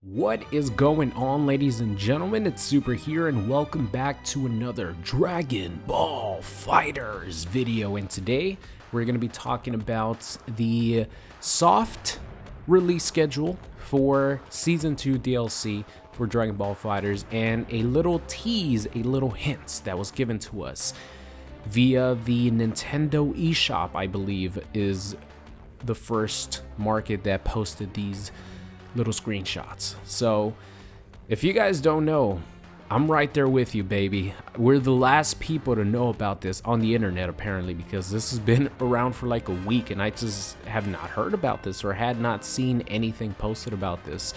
What is going on, ladies and gentlemen? It's Super here and welcome back to another Dragon Ball FighterZ video. And today we're going to be talking about the soft release schedule for Season 2 DLC for Dragon Ball FighterZ and a little tease, a little hint that was given to us via the Nintendo eShop, I believe, is the first market that posted these little screenshots. So if you guys don't know, I'm right there with you, baby. We're the last people to know about this on the internet, apparently, because this has been around for like a week and I just have not heard about this or had not seen anything posted about this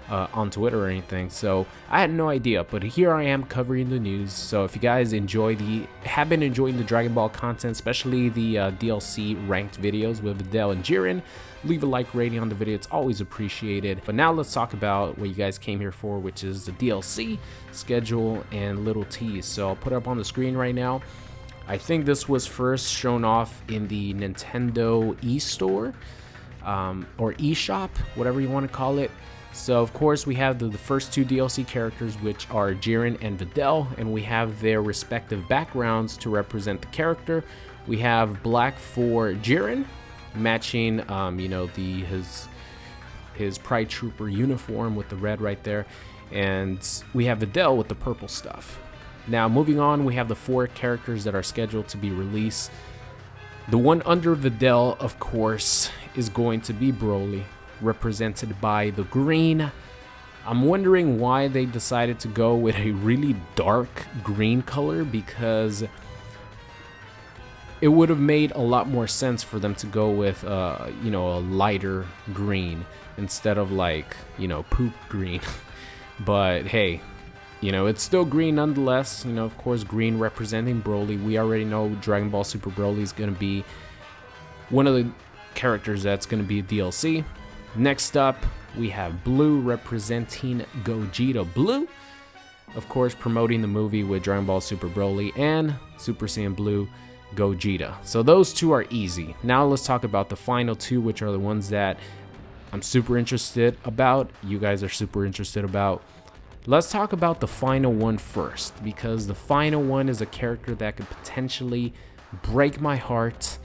on Twitter or anything. So I had no idea, but here I am covering the news. So if you guys have been enjoying the Dragon Ball content, especially the DLC ranked videos with Videl and Jiren, leave a like rating on the video, it's always appreciated. But now let's talk about what you guys came here for, which is the DLC schedule and little tease. So I'll put it up on the screen right now. I think this was first shown off in the Nintendo eStore or eShop, whatever you want to call it. So of course we have the first two DLC characters, which are Jiren and Videl, and we have their respective backgrounds to represent the character. We have black for Jiren, matching you know, his Pride Trooper uniform with the red right there, and we have Videl with the purple stuff. Now moving on, we have the four characters that are scheduled to be released. The one under Videl, of course, is going to be Broly, represented by the green. I'm wondering why they decided to go with a really dark green color, because it would have made a lot more sense for them to go with you know, a lighter green instead of, like, you know, poop green. But hey, you know, it's still green nonetheless. You know, of course, green representing Broly. We already know Dragon Ball Super Broly is going to be one of the characters that's going to be DLC. Next up, we have blue representing Gogeta Blue, of course promoting the movie with Dragon Ball Super Broly, and Super Saiyan Blue Gogeta. So those two are easy. Now let's talk about the final two, which are the ones that I'm super interested about, you guys are super interested about. Let's talk about the final one first, because the final one is a character that could potentially break my heart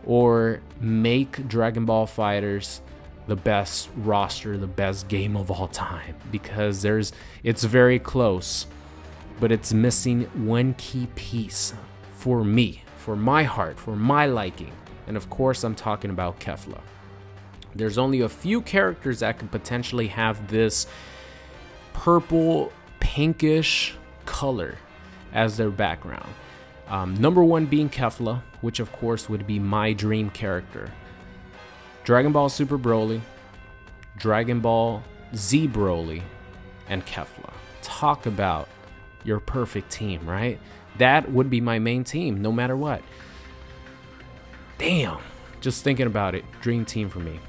or make Dragon Ball FighterZ the best roster, the best game of all time, because it's very close, but it's missing one key piece for me, for my heart, for my liking. And of course I'm talking about Kefla. There's only a few characters that could potentially have this purple pinkish color as their background. Number one being Kefla, which of course would be my dream character. Dragon Ball Super Broly, Dragon Ball Z Broly, and Kefla. Talk about your perfect team, right? That would be my main team, no matter what. Damn, just thinking about it, dream team for me.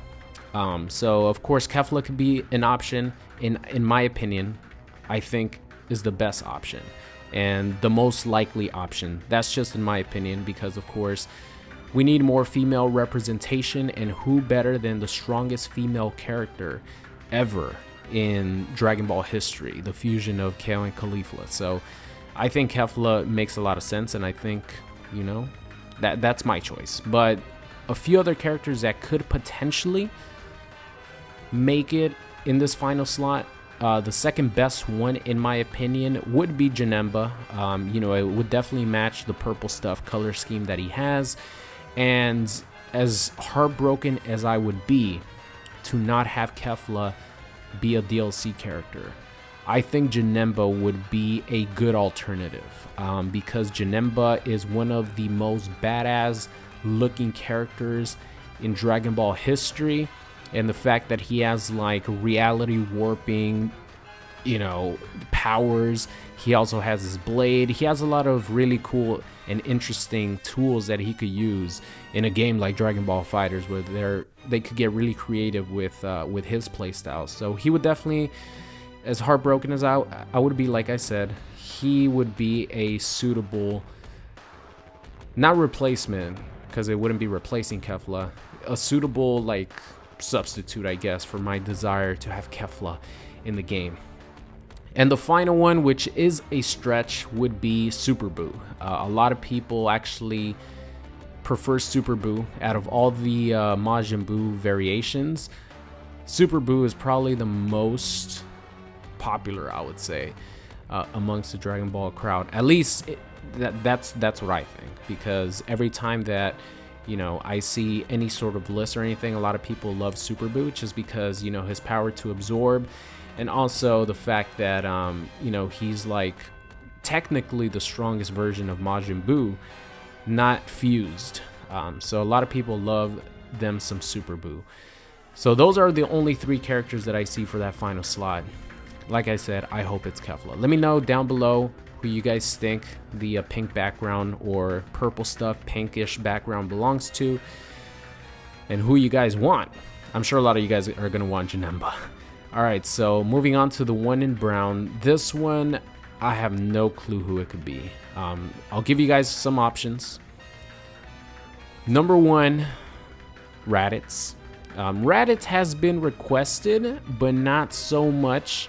So of course Kefla could be an option. In my opinion, I think is the best option and the most likely option. That's just in my opinion, because of course we need more female representation, and who better than the strongest female character ever in Dragon Ball history, the fusion of KO and Kefla. So I think Kefla makes a lot of sense, and I think, you know, that's my choice. But a few other characters that could potentially make it in this final slot, the second best one in my opinion would be Janemba. You know, it would definitely match the purple stuff color scheme that he has. And as heartbroken as I would be to not have Kefla be a DLC character, I think Janemba would be a good alternative, because Janemba is one of the most badass looking characters in Dragon Ball history, and the fact that he has like reality warping, you know, powers. He also has his blade. He has a lot of really cool and interesting tools that he could use in a game like Dragon Ball FighterZ, where they could get really creative with his playstyle. So he would definitely, as heartbroken as I would be, like I said, he would be a suitable, not replacement, because it wouldn't be replacing Kefla, a suitable like substitute, I guess, for my desire to have Kefla in the game. And the final one, which is a stretch, would be Super Buu. A lot of people actually prefer Super Buu. Out of all the Majin Buu variations, Super Buu is probably the most popular, I would say, amongst the Dragon Ball crowd. At least that's what I think, because every time that, you know, I see any sort of list or anything, a lot of people love Super Buu just because, you know, his power to absorb, and also the fact that you know, he's like technically the strongest version of Majin Buu, not fused. So a lot of people love them some Super Buu. So those are the only 3 characters that I see for that final slot. Like I said, I hope it's Kefla. Let me know down below who you guys think the pink background or purple stuff, pinkish background belongs to, and who you guys want. I'm sure a lot of you guys are going to want Janemba. Alright, so moving on to the one in brown. This one, I have no clue who it could be. I'll give you guys some options. Number 1, Raditz. Raditz has been requested, but not so much.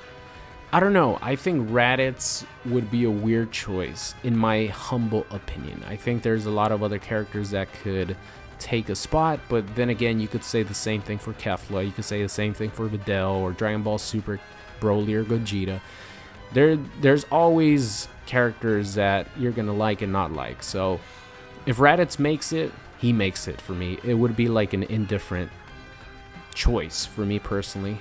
I don't know. I think Raditz would be a weird choice, in my humble opinion. I think there's a lot of other characters that could take a spot, but then again, you could say the same thing for Kefla. You could say the same thing for Videl or Dragon Ball Super Broly or Gogeta. There's always characters that you're gonna like and not like. So if Raditz makes it, he makes it for me. It would be like an indifferent choice for me personally.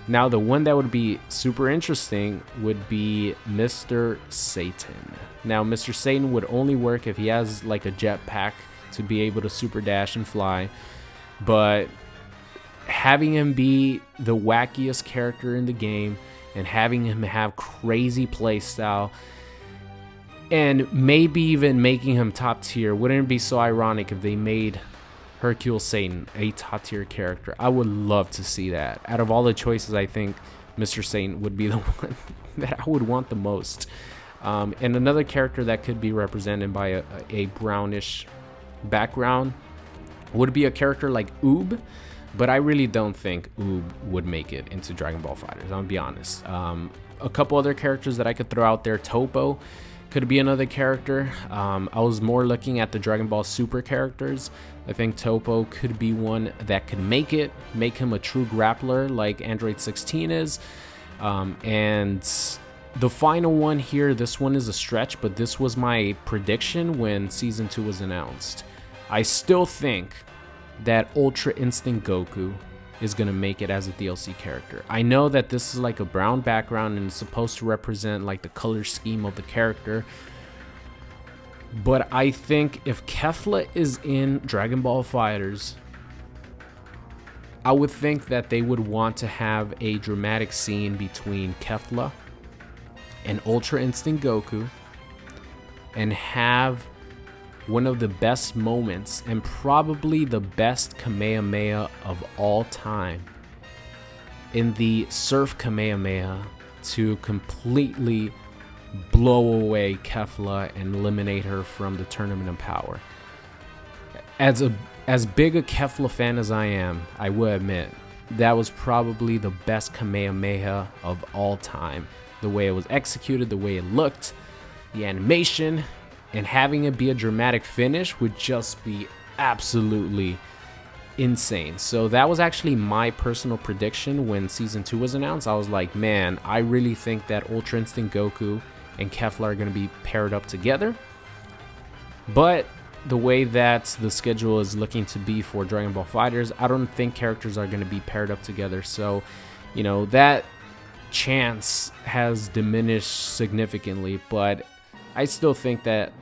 Now the one that would be super interesting would be Mr. Satan. Now Mr. Satan would only work if he has like a jetpack to be able to super dash and fly, but having him be the wackiest character in the game and having him have crazy playstyle and maybe even making him top tier, wouldn't it be so ironic if they made Hercule Satan a top tier character? I would love to see that. Out of all the choices, I think Mr. Satan would be the one that I would want the most. And another character that could be represented by a brownish background would be a character like Oob, but I really don't think Oob would make it into Dragon Ball FighterZ. I'm gonna be honest. A couple other characters that I could throw out there. Topo could be another character. I was more looking at the Dragon Ball Super characters. I think Topo could be one that could make it, make him a true grappler like Android 16 is. And the final one here, this one is a stretch, but this was my prediction when Season 2 was announced. I still think that Ultra Instinct Goku is going to make it as a DLC character. I know that this is like a brown background and it's supposed to represent like the color scheme of the character, but I think if Kefla is in Dragon Ball FighterZ, I would think that they would want to have a dramatic scene between Kefla and Ultra Instinct Goku and have one of the best moments and probably the best Kamehameha of all time in the Surf Kamehameha to completely blow away Kefla and eliminate her from the Tournament of Power. As big a Kefla fan as I am, I will admit that was probably the best Kamehameha of all time. The way it was executed, the way it looked, the animation, and having it be a dramatic finish would just be absolutely insane. So that was actually my personal prediction when Season 2 was announced. I was like, man, I really think that Ultra Instinct Goku and Kefla are going to be paired up together. But the way that the schedule is looking to be for Dragon Ball FighterZ, I don't think characters are going to be paired up together. So, you know, that chance has diminished significantly, but I still think that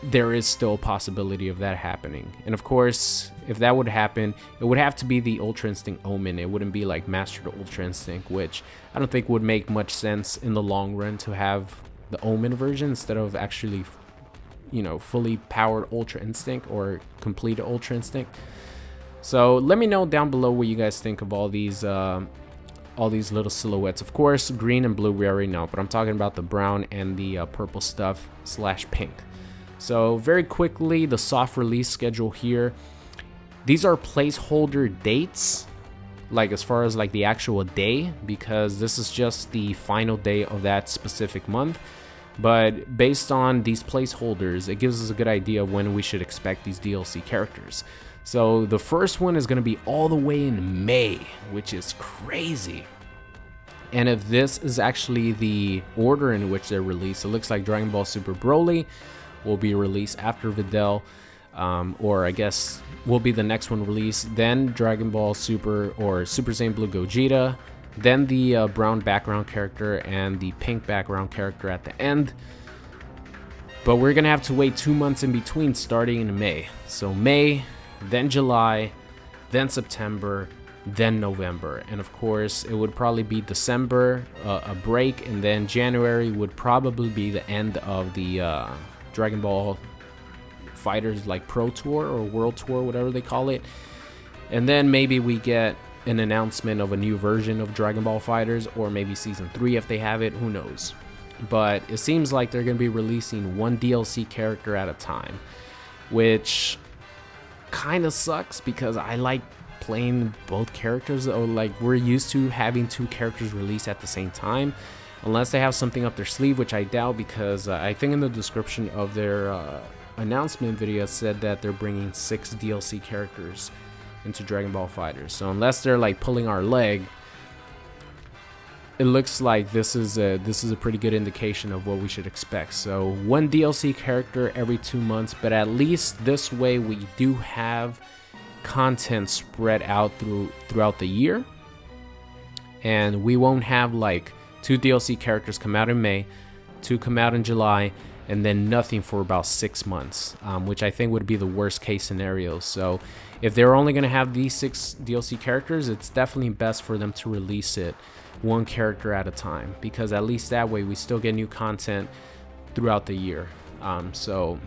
there is still a possibility of that happening. And of course, if that would happen, it would have to be the Ultra Instinct Omen. It wouldn't be like Master to Ultra Instinct, which I don't think would make much sense in the long run to have the Omen version instead of actually, you know, fully powered Ultra Instinct or complete Ultra Instinct. So let me know down below what you guys think of all these little silhouettes. Of course, green and blue we already know, but I'm talking about the brown and the purple stuff / pink. So very quickly, the soft release schedule here. These are placeholder dates. like as far as like the actual day, because this is just the final day of that specific month. But based on these placeholders, it gives us a good idea of when we should expect these DLC characters. So the first one is going to be all the way in May, which is crazy. And if this is actually the order in which they're released, it looks like Dragon Ball Super Broly will be released after Videl, or I guess will be the next one released, then Dragon Ball Super or Super Saiyan Blue Gogeta, then the brown background character and the pink background character at the end. But we're gonna have to wait 2 months in between, starting in May. So May, then July, then September, then November, and of course it would probably be December, a break, and then January would probably be the end of the Dragon Ball FighterZ like Pro Tour or World Tour, whatever they call it. And then maybe we get an announcement of a new version of Dragon Ball FighterZ, or maybe Season 3 if they have it, who knows. But it seems like they're going to be releasing one DLC character at a time, which kind of sucks because I like playing both characters. Or like, we're used to having 2 characters released at the same time, unless they have something up their sleeve, which I doubt, because I think in the description of their announcement video it said that they're bringing 6 DLC characters into Dragon Ball FighterZ. So unless they're like pulling our leg, it looks like this is a pretty good indication of what we should expect. So 1 DLC character every 2 months, but at least this way we do have content spread out throughout the year, and we won't have like 2 DLC characters come out in May, 2 come out in July, and then nothing for about 6 months, which I think would be the worst case scenario. So if they're only going to have these 6 DLC characters, it's definitely best for them to release it 1 character at a time, because at least that way we still get new content throughout the year. So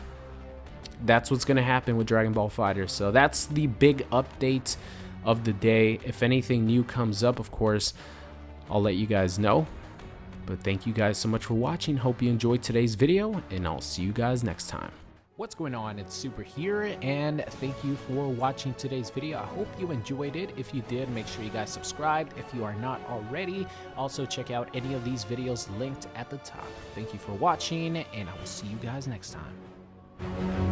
that's what's going to happen with Dragon Ball FighterZ. So that's the big update of the day. If anything new comes up, of course, I'll let you guys know. But thank you guys so much for watching. Hope you enjoyed today's video, and I'll see you guys next time. What's going on? It's Super here, and thank you for watching today's video. I hope you enjoyed it. If you did, make sure you guys subscribed if you are not already. Also, check out any of these videos linked at the top. Thank you for watching, and I will see you guys next time.